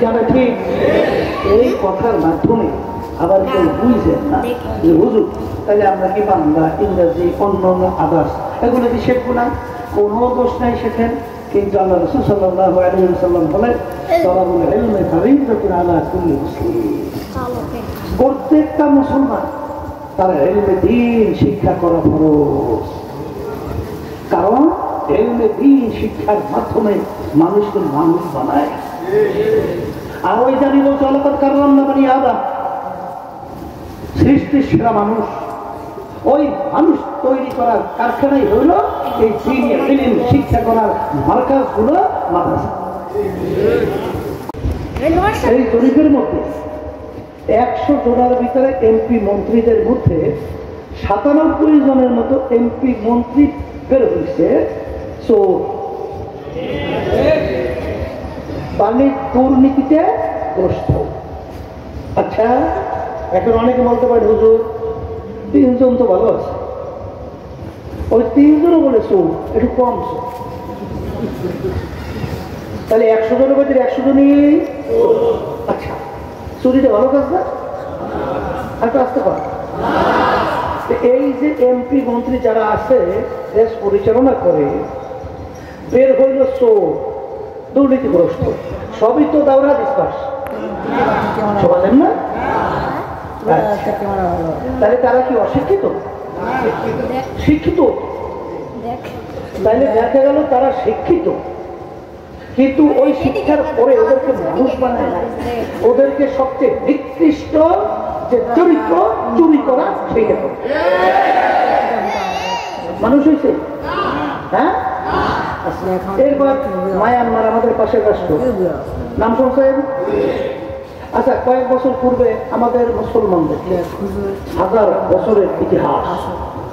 জানা ঠিক? এই কথার মাধ্যমে আবার কেউ বুঝছেন না যে হুজুর তাহলে আমরা কি বাংলা ইংরেজি অন্য অন্য আদার্স এগুলো কি শিখবো না? কোনো দোষ নাই শেখেন, কিন্তু আল্লাহ রাসূল সাল্লাল্লাহু আলাইহি ওয়াসাল্লাম বলেন তালাবুল ইলমি ফারিদাতুন আলা কুল্লি মুসলিম। প্রত্যেকটা মুসলমান তার ইলমে দ্বীন শিক্ষা করা ফরজ, কারণ ইলমে দ্বীন শিক্ষার মাধ্যমে মানুষকে মানুষ বানায়। আর ওই জানি বলছে আলাকাত কাররামনা বানি আদম, সৃষ্টির সেরা মানুষ, ওই মানুষ তৈরি করার কারখানাই হইল এই দ্বীনি ইলম শিক্ষা করার মার্কাজ হলো মাদ্রাসা। এই জরিপের মধ্যে 100 জনের ভিতরে এমপি মন্ত্রীদের মধ্যে 97 জনের মতো এমপি মন্ত্রী বের হয়েছে মানে দুর্নীতিতে গ্রস্ত। আচ্ছা, এখন অনেকে বলতে পারে হুজুর 3 জন তো ভালো আছে, ওই 3 জনও বলে চোর একটু কম, তাহলে 100 জনের মধ্যে 100 জনই। আচ্ছা, চুরিটা ভালো কাজ না? আর তো আসতে পারে। এই যে এমপি মন্ত্রী যারা আছে দেশ পরিচালনা করে বের হইল চোর দুর্নীতিগ্রস্ত, সবই তো দাওরা বিশ্বাস বলেন না? তাহলে তারা কি অশিক্ষিত? শিক্ষিত। তাহলে দেখা গেল তারা শিক্ষিত, কিন্তু ওই শিক্ষার পরে ওদেরকে মানুষ বানায় না, ওদেরকে সবচেয়ে নিকৃষ্ট যে চরিত্র চুরি করা সেইটা মানুষ হয়েছে। হ্যাঁ, এরপর মায়ানমার আমাদের পাশের রাষ্ট্র, নাম শুনছেন? আচ্ছা, কয়েক বছর পূর্বে আমাদের মুসলমানদের 1000 বছরের ইতিহাস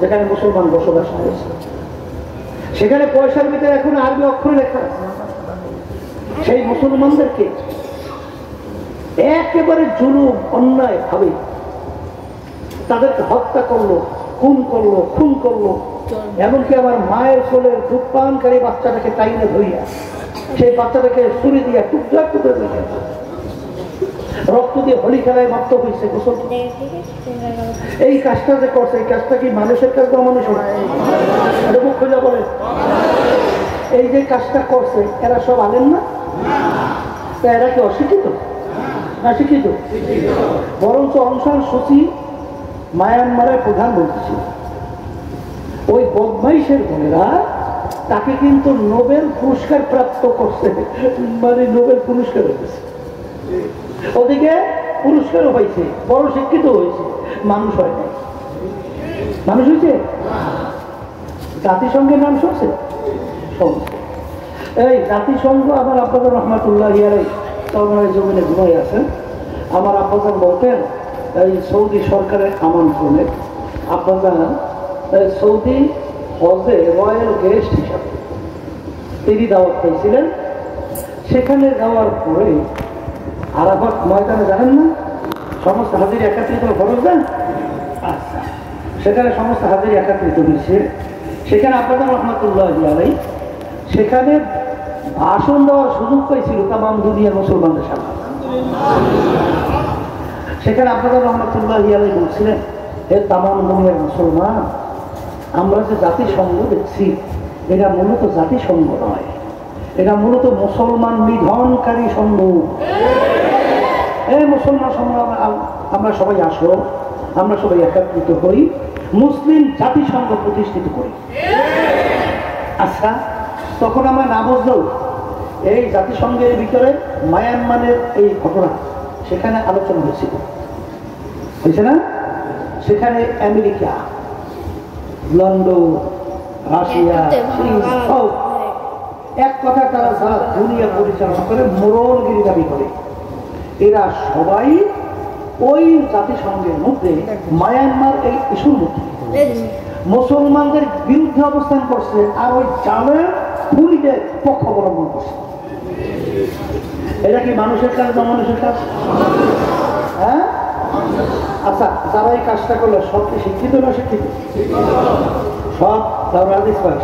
যেখানে মুসলমান বসবাস করেছে, সেখানে পয়সার ভিতরে এখন আরবি অক্ষরে লেখা আছে। সেই মুসলমানদেরকে একেবারে জুলুম অন্যায় ভাবে তাদেরকে হত্যা করলো, খুন করলো। এমনকি আমার মায়ের কোলের দুধ পানকারী বাচ্চাটাকে টাইনে ধরিয়া সেই বাচ্চাটাকে ছুরি দিয়া টুকরা রেখে রক্ত দিয়ে হোলি খেলায় মত্ত হয়েছে। এই কাজটা যে করছে, এই কাজটা কি মানুষের কাজ বা মানুষ? এটা মুখ খুঁজে বলে। এই যে কাজটা করছে এরা সব আলেন না? তা এরা কি অশিক্ষিত? না শিক্ষিত? বরঞ্চ অং সান সু চি মায়ানমারের প্রধানমন্ত্রী ছিল। ওই বদমাইশের বোনেরা তাকে কিন্তু নোবেল পুরস্কার প্রাপ্ত করছে, মানে নোবেল পুরস্কার হয়েছে। ওদিকে পুরস্কারও পাইছে, বড় শিক্ষিত হয়েছে, মানুষ হয় নাই। মানুষ হয়েছে? জাতিসংঘের নাম শুনছে? এই জাতিসংঘ আমার আব্বাজান রহমাতুল্লাহ ইয়ারাই জমিনে ঘুমাই আছেন। আমার আব্বাজান বলতেন এই সৌদি সরকারের আমন্ত্রণে আব্বাজান সৌদি হজে রয়্যাল গেস্ট হিসাবে তিনি দাওয়াত পেয়েছিলেন। সেখানে যাওয়ার পরে আরাফাত ময়দানে জানেন না, সমস্ত হাজির একত্রিত খরচ দেন। আচ্ছা, সেখানে সমস্ত হাজির একত্রিত হয়েছে। সেখানে আব্বাজান রহমাতুল্লাহ ইয়ারাই সেখানে ভাষণ দেওয়ার সুযোগ পেয়েছিল তামাম দুনিয়ার মুসলমানদের সামনে। সেখানে আব্বাজান রহমাতুল্লাহ ইয়ারাই বলছিলেন, হে তামাম দুনিয়ার মুসলমান, আমরা যে জাতিসংঘ দেখছি এটা মূলত জাতিসংঘ নয়, এটা মূলত মুসলমান নিধনকারী সংঘ। এই মুসলমান সংঘ আমরা সবাই আসো, আমরা সবাই একত্রিত হই, মুসলিম জাতিসংঘ প্রতিষ্ঠিত করি। আচ্ছা, তখন আমরা না বুঝলেও এই জাতিসংঘের ভিতরে মায়ানমারের এই ঘটনা সেখানে আলোচনা হয়েছিল, হয়েছে না? সেখানে আমেরিকা, লন্ডন, রাশিয়া, সব এক কথা তারা যারা দুনিয়া পরিচালনা করে মোড়লগিরি দাবি করে, এরা সবাই ওই জাতিসংঘের মধ্যে মায়ানমার এই ইস্যুর মধ্যে মুসলমানদের বিরুদ্ধে অবস্থান করছে, আর ওই জালের খুনিদের পক্ষ অবলম্বন করছে। এটা কি মানুষের কাজ না মানুষের কাজ? হ্যাঁ, আচ্ছা, যারা এই কাজটা করলে সব কি শিক্ষিত না শিক্ষিত? সব দাওরা হাদিস পাস,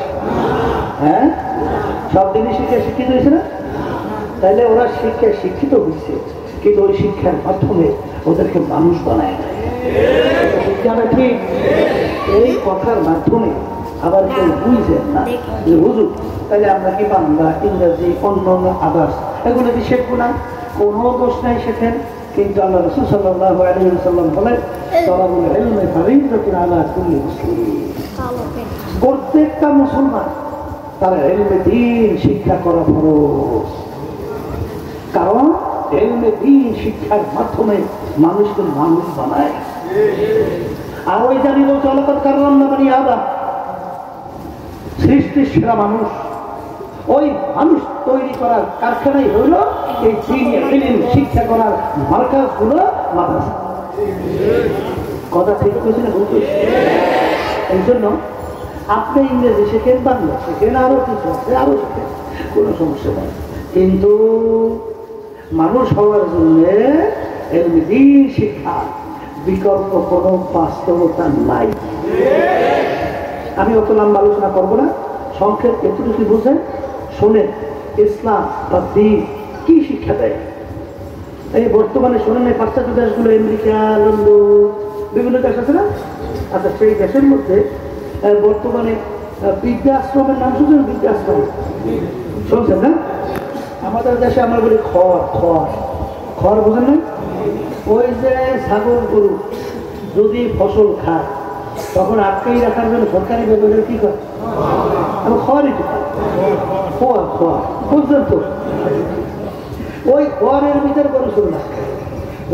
হ্যাঁ, সব দিনই শিক্ষিত হয়েছে না? তাইলে ওরা শিক্ষায় শিক্ষিত হয়েছে, কিন্তু ওই শিক্ষার মাধ্যমে ওদেরকে মানুষ বানায় না। শিক্ষা ঠিক এই কথার মাধ্যমে আবার কেউ বুঝছেন না যে হুজুর তাহলে আমরা কি বাংলা, ইংরেজি, অন্য অন্য আদার্স এগুলো কি শিখবো না? কোনো দোষ নাই, শেখেন। কিন্তু আল্লাহ রাসূল সাল্লাল্লাহু আলাইহি ওয়াসাল্লাম বলেন, তালাবুল ইলমি ফারিদাতুন আলা কুল্লি মুসলিম। প্রত্যেকটা মুসলমান তার ইলমে দ্বীন শিক্ষা করা ফরজ। কারণ ইলমে দ্বীন শিক্ষার মাধ্যমে মানুষকে মানুষ বানায়। আর ওই জানি বলছে আলাকাত কাররামনা বানি আদম, সৃষ্টির সেরা মানুষ। ওই মানুষ তৈরি করার কারখানাই হইল এই দ্বীন শিক্ষা করার মার্কাজ গুলো মাদ্রাসা। কথা ঠিক হয়েছে না? বলতে এই জন্য আপনি ইংরেজি শেখেন, বাংলা শেখেন, আরো কিছু আছে আরো শেখেন, কোনো সমস্যা নেই। কিন্তু মানুষ হওয়ার জন্য ইলমে দ্বীন শিক্ষা বিকল্প কোনো বাস্তবতা নাই। আমি অত লম্বা আলোচনা করবো না, সংক্ষেপ এতটুকু বুঝেন, শোনেন ইসলাম বা দ্বীন কি শিক্ষা দেয়। এই বর্তমানে শোনেন এই পাশ্চাত্য দেশগুলো, আমেরিকা, লন্ডন, বিভিন্ন দেশ আছে না? আচ্ছা, সেই দেশের মধ্যে বর্তমানে বৃদ্ধাশ্রমের নাম শুনছেন? বৃদ্ধাশ্রম শুনছেন না? আমাদের দেশে আমরা বলি খড়। খড় খড় বোঝেন না? ওই যে ছাগল গরু যদি ফসল খায় তখন আটকেই রাখার জন্য সরকারি ব্যবহার কি করে? খড়ই তো খড় খড় বুঝলেন তো? ওই খড়ের ভিতরে গরু শুরু না।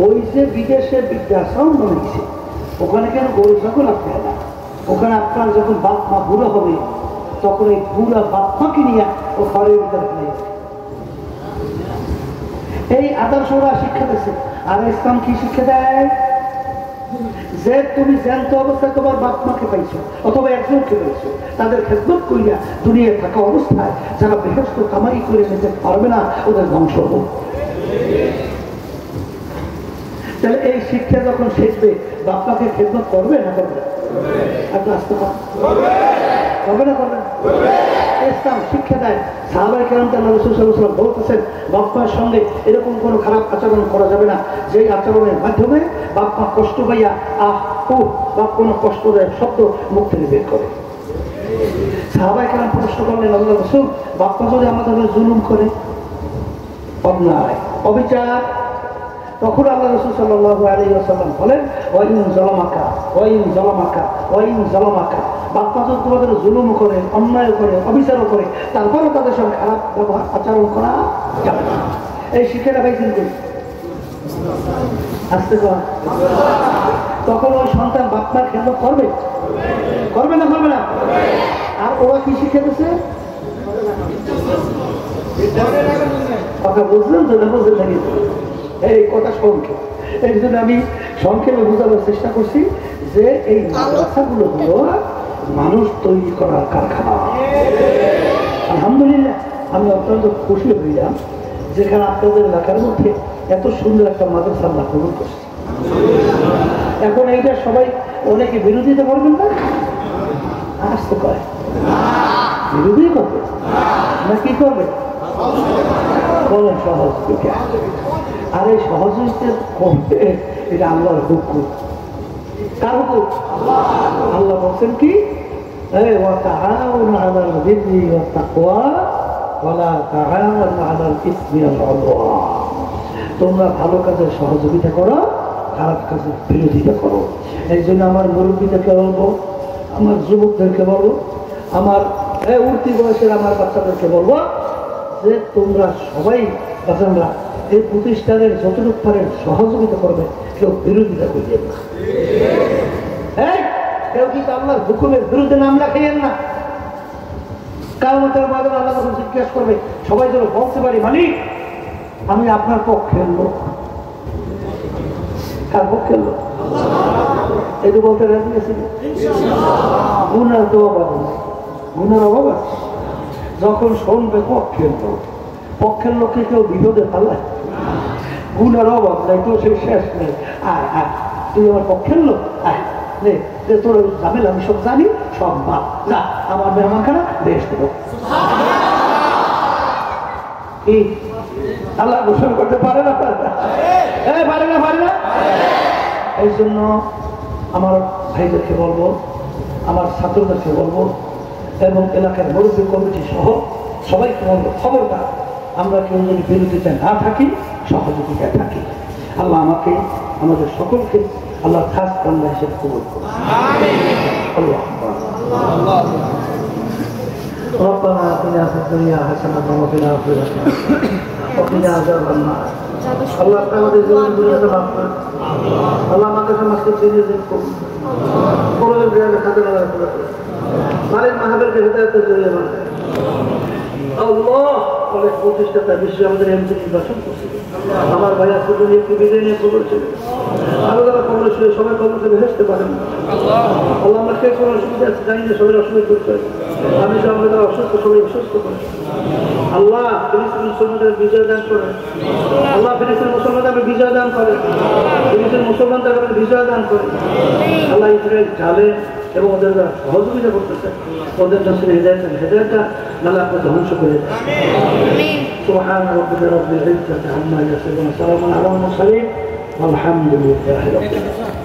ওই যে বিদেশে বৃদ্ধাশ্রম বানিয়েছে, ওখানে কেন গরু ছাগল আটকে না? ওখানে আপনার যখন বাপ মা বুড়ো হবে তখন এই বুড়া বাপ মাকে নিয়ে ও খড়ের ভিতরে ফেলে। এই আদর্শ ওরা শিক্ষা দিচ্ছে। আর ইসলাম কি শিক্ষা দেয়? যে তুমি জ্যান্ত অবস্থায় তোমার বাপ মাকে পাইছো অথবা একজনকে পাইছো, তাদের খেদমত করিয়া দুনিয়ায় থাকা অবস্থায় যারা বেহেশত কামাই করে নিতে পারবে না ওদের ধ্বংস হবে। তাহলে এই শিক্ষা যখন শিখবে বাপ মাকে খেদমত করবে না করবে? আপনি আসতে করবে না করবে? ইসলাম শিক্ষা দেয়। সাহাবায়ে কেরাম আল্লাহ রাসূল সাল্লাল্লাহু আলাইহি ওয়াসাল্লাম বলতেছেন বাপ মার সঙ্গে এরকম কোনো খারাপ আচরণ করা যাবে না যে আচরণের মাধ্যমে বাপ মা কষ্ট পাইয়া বাপ কোনো কষ্টদায়ক শব্দ মুখ থেকে বের করে। সাহাবায়ে কেরাম প্রশ্ন করলেন, আল্লাহ রাসূল বাপ মা যদি আমাদের জুলুম করে, অন্যায়, অবিচার, তখন আল্লাহ রাসূল সাল্লাল্লাহু আলাইহি ওয়াসাল্লাম বলেন ওয়াইন যালামাকা বাপ মা যদি তোমাদের জুলুম করে, অন্যায় করে, অবিচারও করে, তারপরও তাদের সঙ্গে খারাপ ব্যবহার আচরণ করা যাবে না। এই শিক্ষাটা পাইছেন কই? আসতে কর। তখন ওই সন্তান বাপ মার খেদমত করবে করবে না করবে না? আর ওরা কি শিক্ষা দিচ্ছে? কথা বুঝলেন তো? না বুঝলেন নাকি? এই কথা সংক্ষেপ। এই জন্য আমি সংক্ষেপে বোঝানোর চেষ্টা করছি যে এই মাদ্রাসাগুলো হলো মানুষ তৈরি করার কারখানা। আলহামদুলিল্লাহ আমি অত্যন্ত খুশি হইলাম যেখানে আপনাদের এলাকার মধ্যে এত সুন্দর একটা মাদ্রাসা আল্লাহ কবুল করছে। এখন এইটা সবাই অনেকে বিরোধিতা করবেন না? আসতে করে বিরোধী করবে না কি করবে? বলেন সহযোগিতা। আর এই সহযোগিতা করবে এটা আল্লাহর হুকুম। কার হুকুম? আল্লাহ বলছেন কি তোমরা ভালো কাজের সহযোগিতা করো, খারাপ কাজের বিরোধিতা করো। এই জন্য আমার মুরব্বীদেরকে বলবো, আমার যুবকদেরকে বলবো, আমার উঠতি বয়সের আমার বাচ্চাদেরকে বলবো যে তোমরা সবাই বাচ্চারা এই প্রতিষ্ঠানের যতটুকু পারেন সহযোগিতা করবে, কেউ বিরোধিতা করিয়েন না। কেউ কিন্তু আল্লাহর হুকুমের বিরুদ্ধে নাম রাখেন না। কিয়ামতের ময়দানে আল্লাহ যখন জিজ্ঞাসা করবে সবাই যেন বলতে পারি মালিক আমি আপনার পক্ষের লোক। কার পক্ষের লোক? এটু বলতে রাজি আছি? গুনার তো অভাব নেই, গুনার অভাব আছে। যখন শুনবে পক্ষের লোককে কেউ বিরোধে পালায়, গুনার অভাব নাই তো সে শেষ নেই। তুই আমার পক্ষের লোক, তোর ঝামেলা আমি সব জানি, সব বাপ যা আমার মেহমান খানা বেশ দেব। আল্লাহ গোসল করতে পারে না, পারে না। এই জন্য আমার ভাইদেরকে বলবো, আমার ছাত্রদেরকে বলবো এবং এলাকার মুরব্বী কমিটি সহ সবাইকে বলবো, খবরদার আমরা কেউ যদি বিরোধিতায় না থাকি, সহযোগিতায় থাকি। আল্লাহ আমাকে, আমাদের সকলকে আল্লাহ খাস কান্না হিসেবে কবুল করুন। ربنا آتنا في الدنيا حسنة وفي الآخرة وقنا عذاب النار। আল্লাহ আমাদের জীবনগুলোকে মাফ করুন। আল্লাহ আমাদের সমাজকে চিনিয়ে দিন করুন। কোরআনের জ্ঞানে খাতে না রাখুন। মালিক মাহবুবকে হেদায়েতের জরিয়া বানান। আল্লাহ অনেক প্রতিষ্ঠাতা বিশ্বে আমাদের এমপি নির্বাচন করছে। আমার ভাই আজকে একটু বিদায় নিয়ে খবর ছিল। আরো যারা খবর ছিল সবাই খবর থেকে হেসতে পারেন না। আল্লাহ আমরা কে কোনো অসুবিধা আছে জানি না, সবাই অসুবিধা করতে হবে। আমি তো আমাদের অসুস্থ, সবাই অসুস্থ করে। আল্লাহ ফিলিস্তিন মুসলমানদের বিজয় দান করেন। আল্লাহ ফিলিস্তিন মুসলমানদের বিজয় দান করেন। ফিলিস্তিন মুসলমানদের বিজয় দান করেন। আল্লাহ ইসরায়েল ঝালে এবং ওদের সহযোগিতা করতেছে, ওদের নসির হেদায়েতটা আল্লাহ আপনি ধ্বংস করে দেন। سبحان ربك رب العزة عما يصفون وسلام على المرسلين والحمد لله رب العالمين.